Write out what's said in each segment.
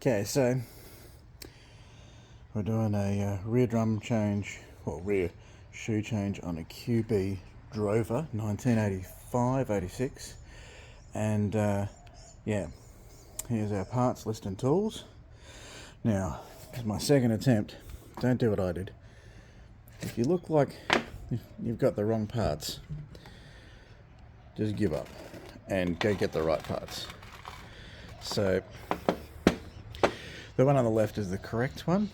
Okay, so we're doing a rear drum change, or rear shoe change on a QB Drover 1985-86, and yeah, here's our parts list and tools. Now, this is my second attempt. Don't do what I did. If you look like you've got the wrong parts, just give up and go get the right parts. So the one on the left is the correct one.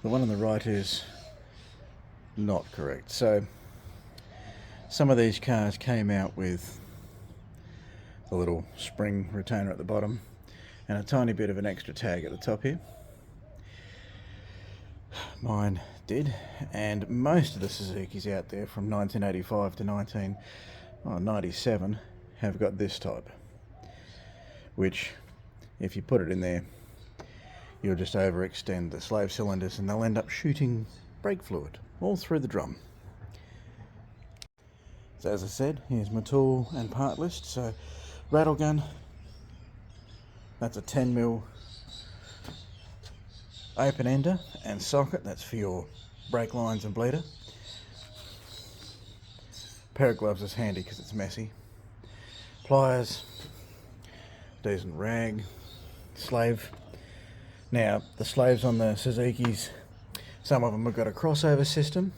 The one on the right is not correct. So some of these cars came out with a little spring retainer at the bottom and a tiny bit of an extra tag at the top here. Mine did, and most of the Suzukis out there from 1985 to 1997 have got this type, which if you put it in there, you'll just overextend the slave cylinders and they'll end up shooting brake fluid all through the drum. So as I said, here's my tool and part list. So rattle gun, that's a 10mm open ender and socket, that's for your brake lines and bleeder. Pair of gloves is handy because it's messy. Pliers, decent rag, slave. Now the slaves on the Suzukis, some of them have got a crossover system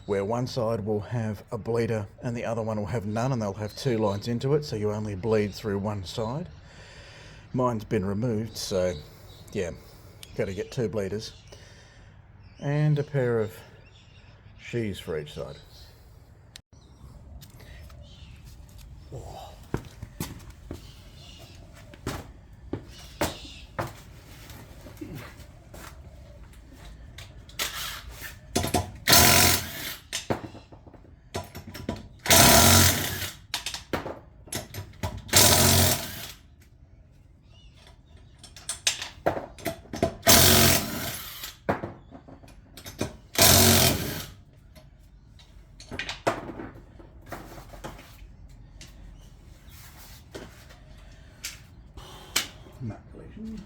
where one side will have a bleeder and the other one will have none, and they'll have two lines into it, so you only bleed through one side. Mine's been removed, so yeah, got to get two bleeders and a pair of sheaths for each side. Oh. Mat collection.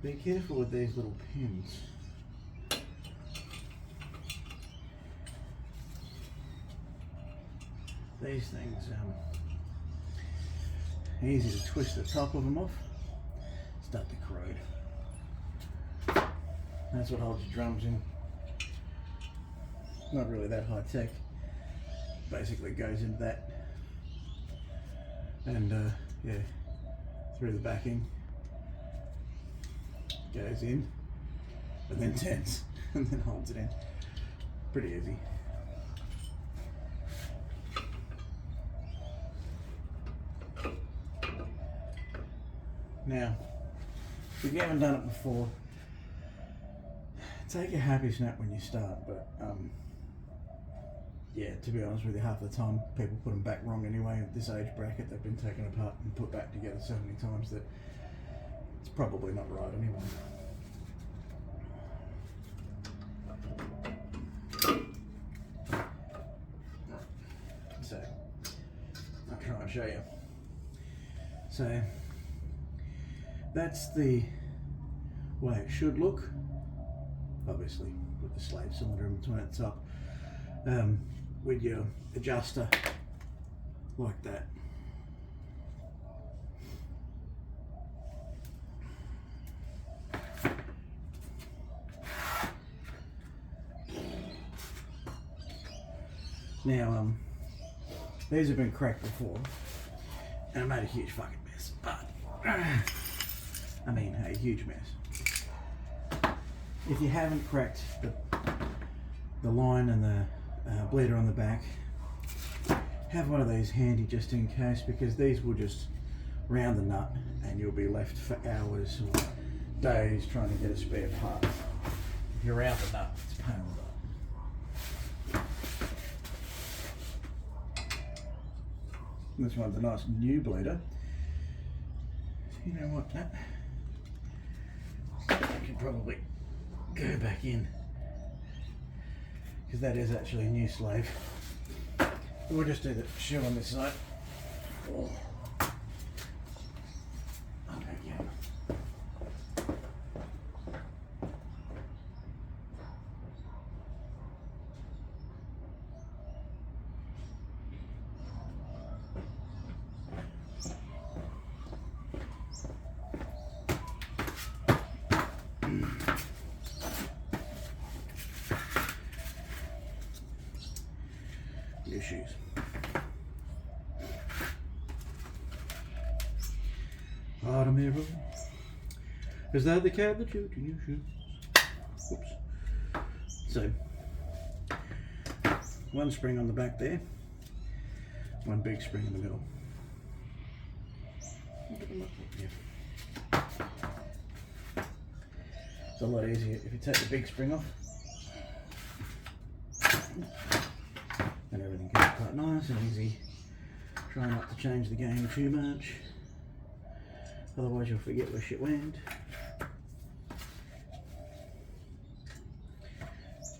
Be careful with these little pins. These things, easy to twist the top of them off, start to corrode. That's what holds your drums in not really that high tech. Basically goes into that, and yeah, through the backing, goes in, and then turns, and then holds it in. Pretty easy. Now, if you haven't done it before, take a happy snap when you start, but yeah, to be honest with you, half the time people put them back wrong anyway. At this age bracket, they've been taken apart and put back together so many times that it's probably not right anyway. So, I'll try and show you. So, that's the way it should look. Obviously, with the slave cylinder in between at the top. With your adjuster like that. Now, these have been cracked before, and I made a huge fucking mess, but, I mean, a huge mess. If you haven't cracked the line and the bleeder on the back, have one of these handy just in case, because these will just round the nut and you'll be left for hours or days trying to get a spare part. If you round the nut, it's a pain in the butt. This one's a nice new bleeder. You know what, I can probably go back in, because that is actually a new slave. We'll just do the shoe on this side. Oh. Your shoes. Bottom mirror. Is that the cab that you can use? Oops. So, one spring on the back there, one big spring in the middle. Yeah. It's a lot easier if you take the big spring off. And everything goes quite nice and easy. Try not to change the game too much, otherwise you'll forget where shit went.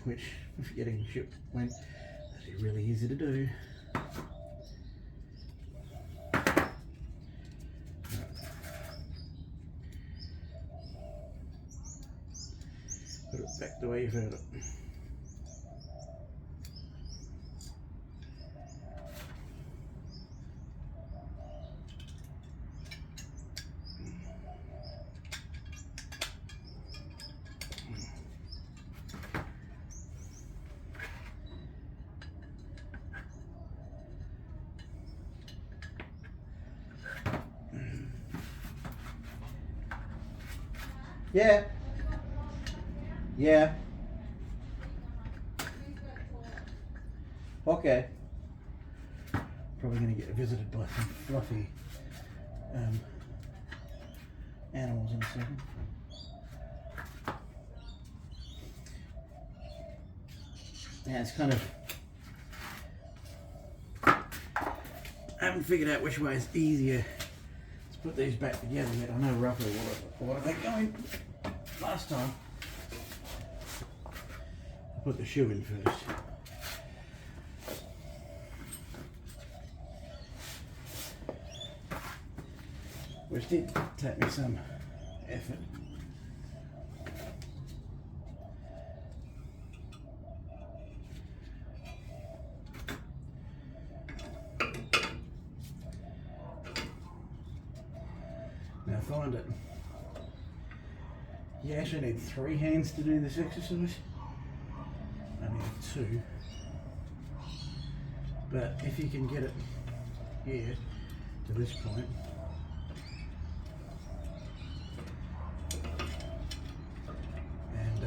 Which, forgetting where shit went, is really easy to do. Put it back the way you've heard it. Yeah. Yeah. Okay. Probably going to get visited by some fluffy animals in a second. Yeah, it's kind of... I haven't figured out which way is easier to put these back together yet. I know roughly what they're going. Last time, I put the shoe in first. Which did take me some effort. Now find it. You actually need 3 hands to do this exercise. I need 2. But if you can get it here to this point, and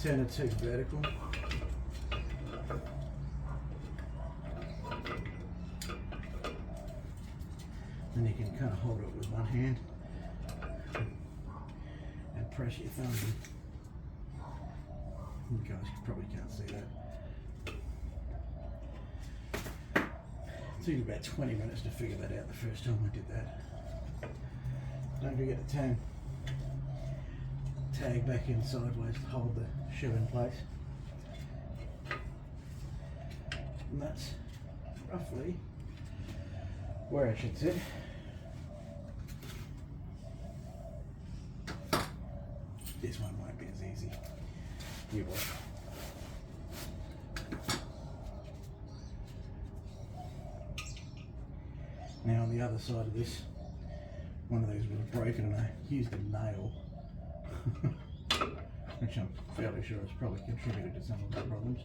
turn it to vertical, then you can kind of hold it with one hand and press your thumb in. You guys probably can't see that. It took about 20 minutes to figure that out the first time I did that. Don't forget to tag back in sideways to hold the shoe in place. And that's roughly where it should sit. This one won't be as easy. You watch. Now on the other side of this, one of these was broken and I used a nail, which I'm fairly sure has probably contributed to some of the problems.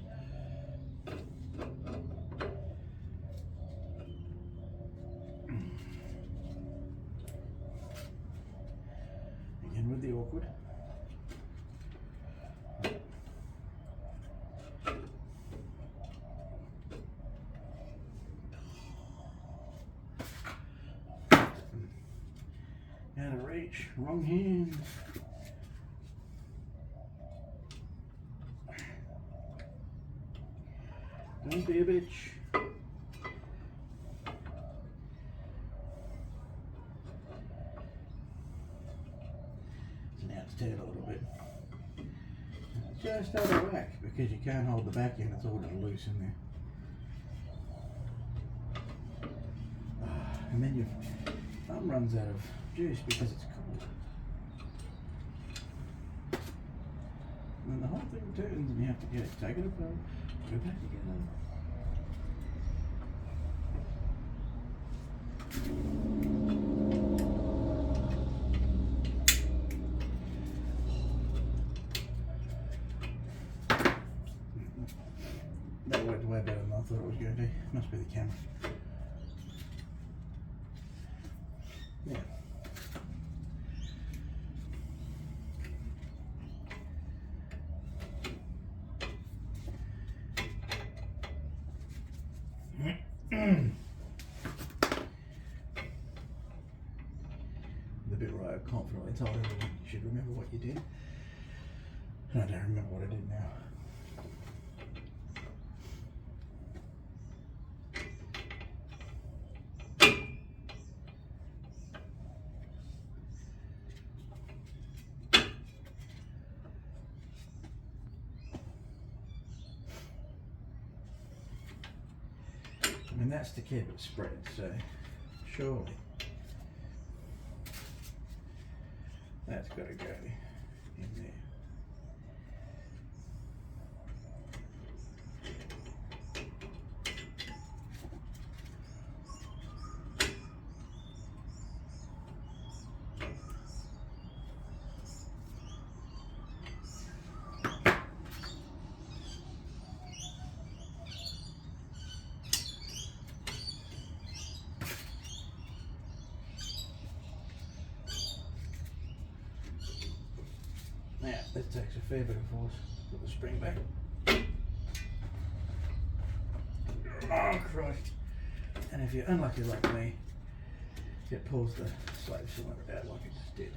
Again with the awkward. Out of reach, wrong hand. Don't be a bitch. So now it's turned a little bit. It's just out of whack because you can't hold the back end, it's all just loose in there. And then your thumb runs out of juice because it's cold. And then the whole thing turns and you have to get it, take it apart, go back again. That worked way better than I thought it was going to. Must be the camera. Yeah. The bit where I confidently told everyone you should remember what you did. And I don't remember what I did now. And that's to keep it spread, so surely that's got to go in there. Now, this takes a fair bit of force. Put the spring back. Oh, Christ. And if you're unlucky like me, it pulls the slave cylinder out like it just did.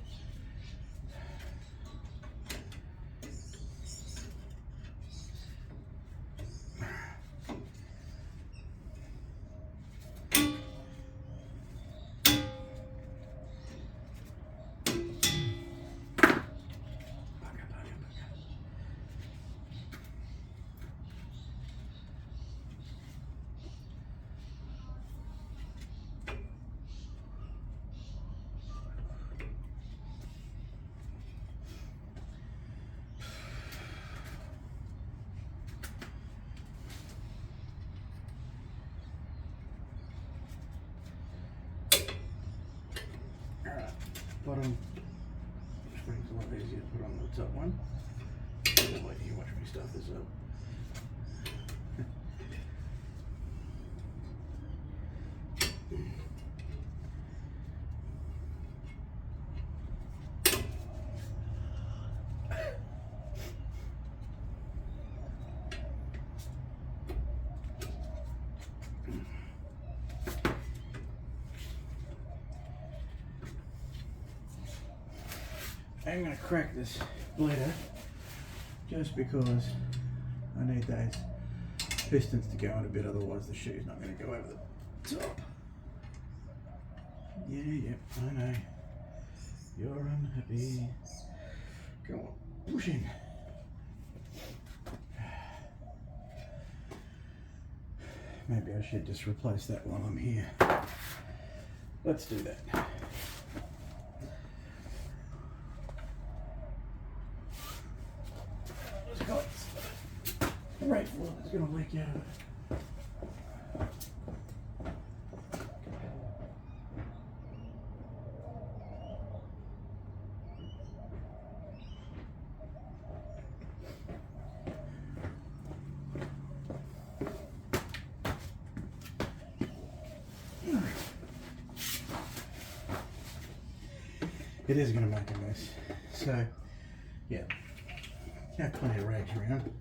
Bottom spring's a lot easier to put on the top one. Wait till you watch me stuff this up. I'm going to crack this bleeder just because I need those pistons to go in a bit, otherwise the shoe's not going to go over the top. Yeah, I know. You're unhappy. Come on, push in. Maybe I should just replace that while I'm here. Let's do that. Just got the right floor that's going to leak out of it. It is going to make a mess. So, yeah, got plenty of rags around.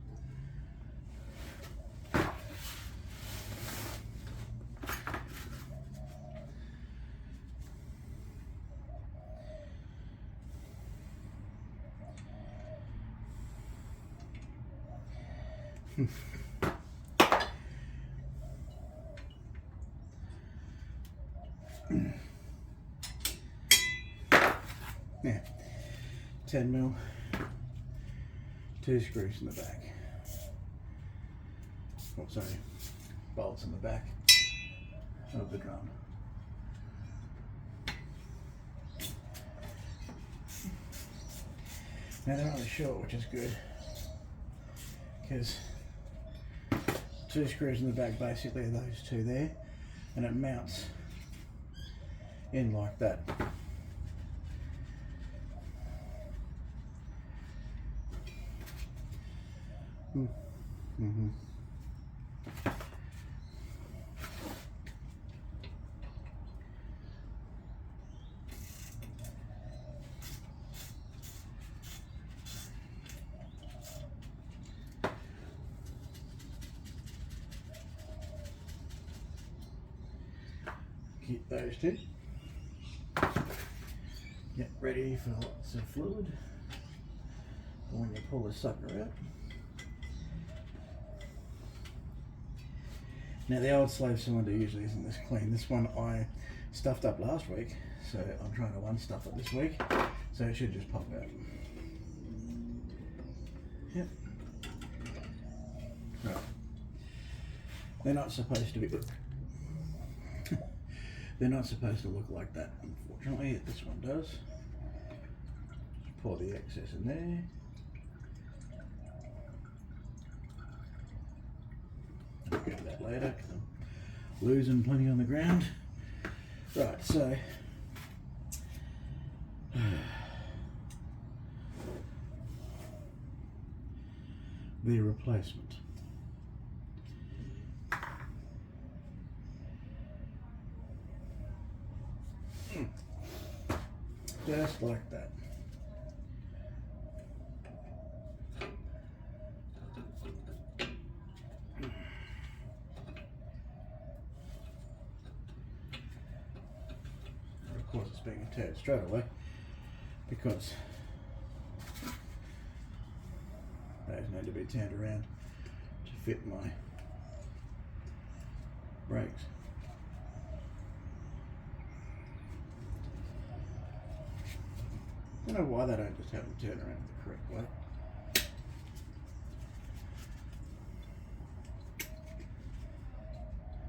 Yeah, 10 mil, 2 screws in the back. Oh, sorry, bolts in the back of the drum. Now they're only short, which is good, because 2 screws in the back basically are those 2 there, and it mounts in like that. Mm-hmm. Keep those 2. Get ready for lots of fluid for when you pull the sucker out. Now the old slave cylinder usually isn't this clean. This one I stuffed up last week, so I'm trying to unstuff it this week, so it should just pop out. Yep. Right. They're not supposed to be. They're not supposed to look like that, unfortunately. This one does. Just pour the excess in there. I'll get to that later because I'm losing plenty on the ground. Right, so the replacement. Just like that. Of course it's being attached straight away because those need to be turned around to fit my brakes. I don't know why they don't just have them turn around the correct way.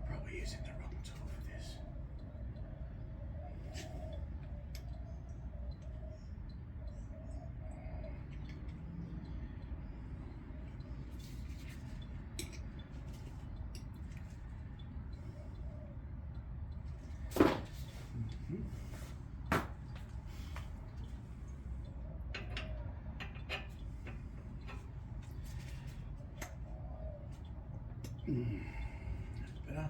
Probably using the wrong tool for this. That's better.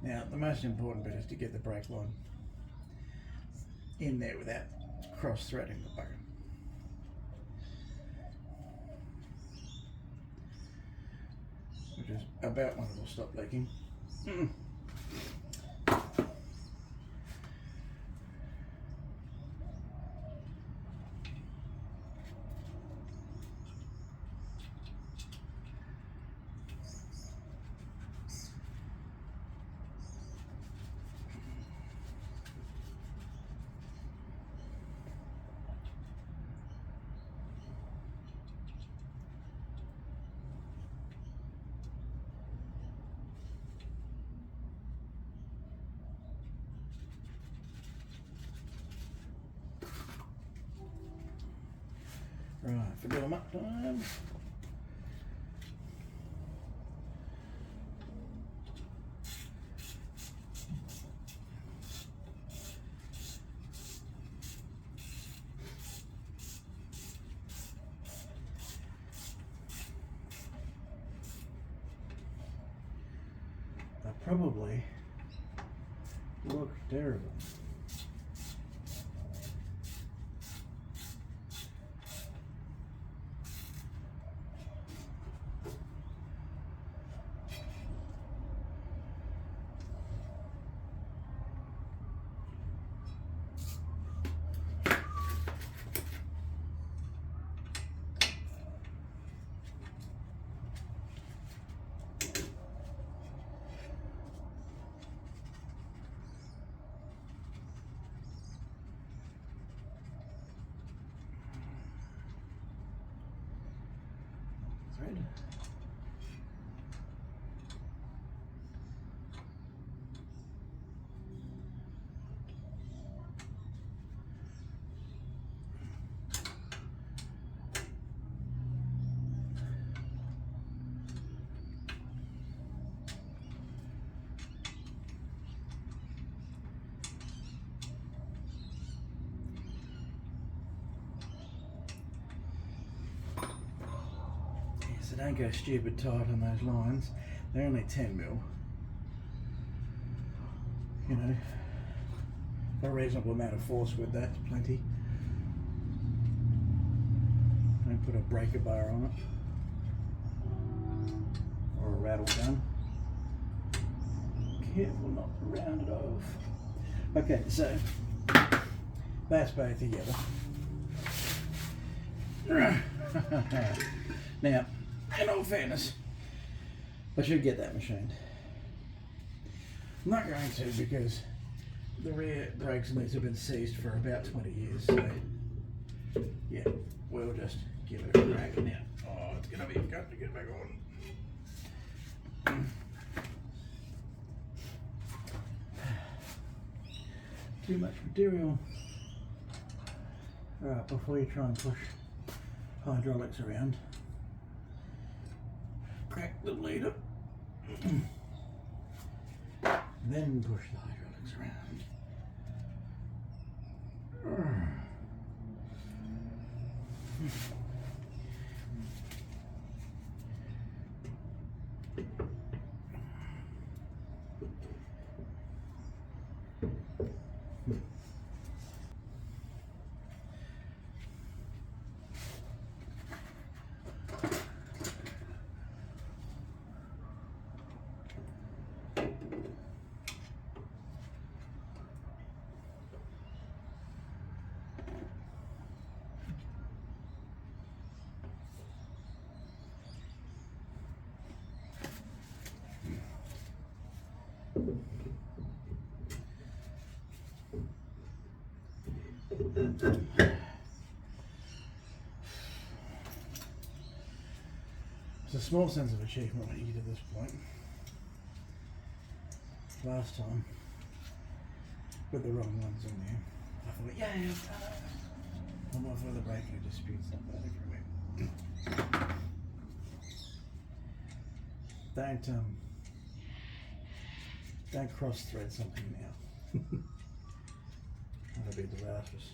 Now Now the most important bit is to get the brake line in there without cross-threading the bugger. Which is about when it'll stop leaking. Right, for doing up time. They probably look terrible. Thread. So don't go stupid tight on those lines. They're only 10 mil. You know, a reasonable amount of force with that's plenty. Don't put a breaker bar on it or a rattle gun. Careful not to round it off. Okay, so that's both together. Now, in all fairness, I should get that machined. I'm not going to because the rear brakes and these have been seized for about 20 years. So, yeah, we'll just give it a crack now. Oh, it's going to be good to get back on. Too much material. Alright, before you try and push hydraulics around, crack the bleeder, then push the hydraulics around. It's a small sense of achievement when you get to this point. Last time, with the wrong ones in there, I thought, yeah, I've done it. I'm off with the braking disputes, not bad everywhere. Don't cross thread something now. That'll be disastrous.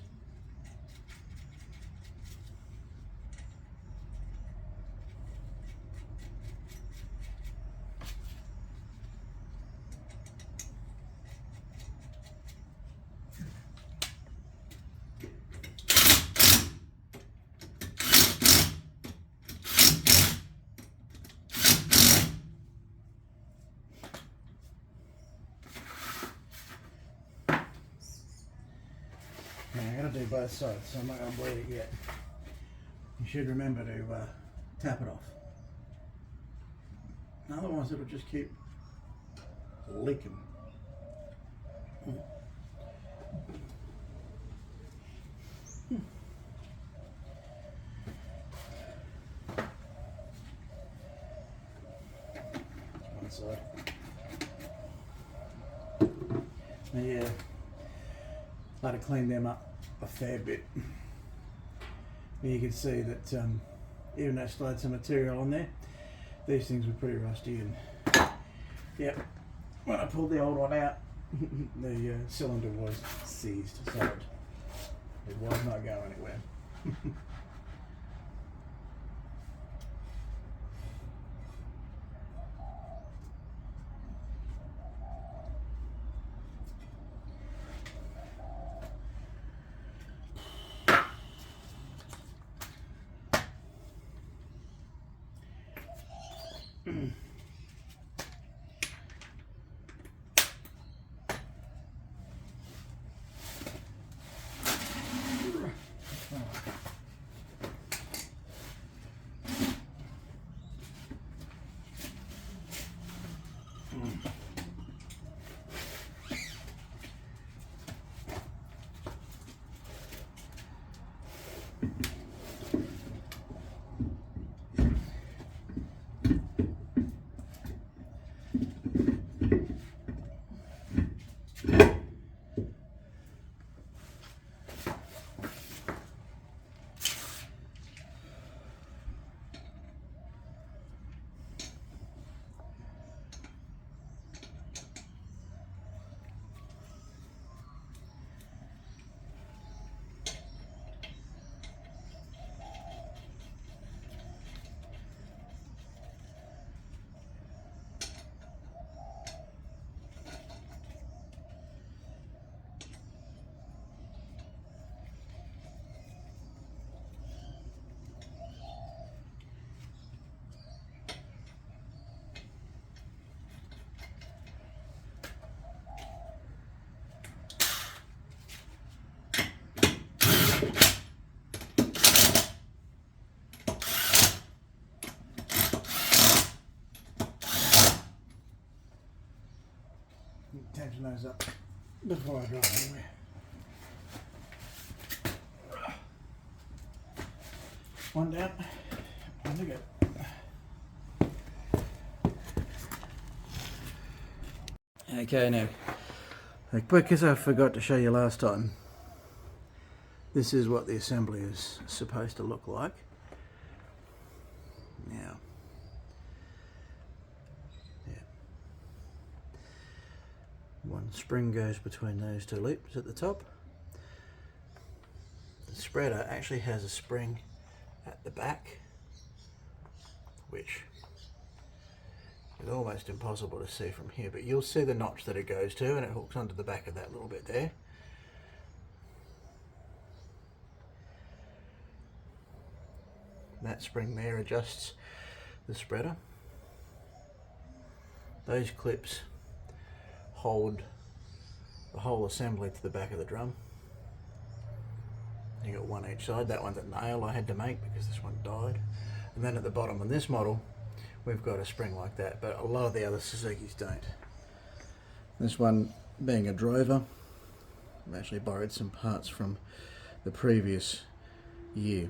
do both sides, so I'm not going to bleed it yet. You should remember to tap it off. Otherwise it'll just keep leaking. One side. Now, yeah, I'd have cleaned them up a fair bit. You can see that even though I still had some material on there, these things were pretty rusty, and yep, when I pulled the old one out, the cylinder was seized, so it was not going anywhere. Tension those up before I drop anywhere. One down, one to go. Okay, now, because I forgot to show you last time, this is what the assembly is supposed to look like. Now, yeah. One spring goes between those two loops at the top. The spreader actually has a spring at the back, which is almost impossible to see from here, but you'll see the notch that it goes to, and it hooks onto the back of that little bit there. That spring there adjusts the spreader. Those clips hold the whole assembly to the back of the drum. You got one each side. That one's a nail I had to make because this one died. And then at the bottom on this model, we've got a spring like that, but a lot of the other Suzukis don't. This one being a Drover, I've actually borrowed some parts from the previous year.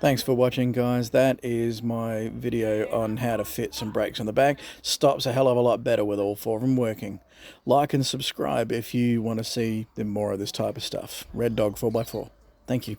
Thanks for watching, guys. That is my video on how to fit some brakes on the back. Stops a hell of a lot better with all four of them working. Like and subscribe if you want to see more of this type of stuff. Red Dog 4x4. Thank you.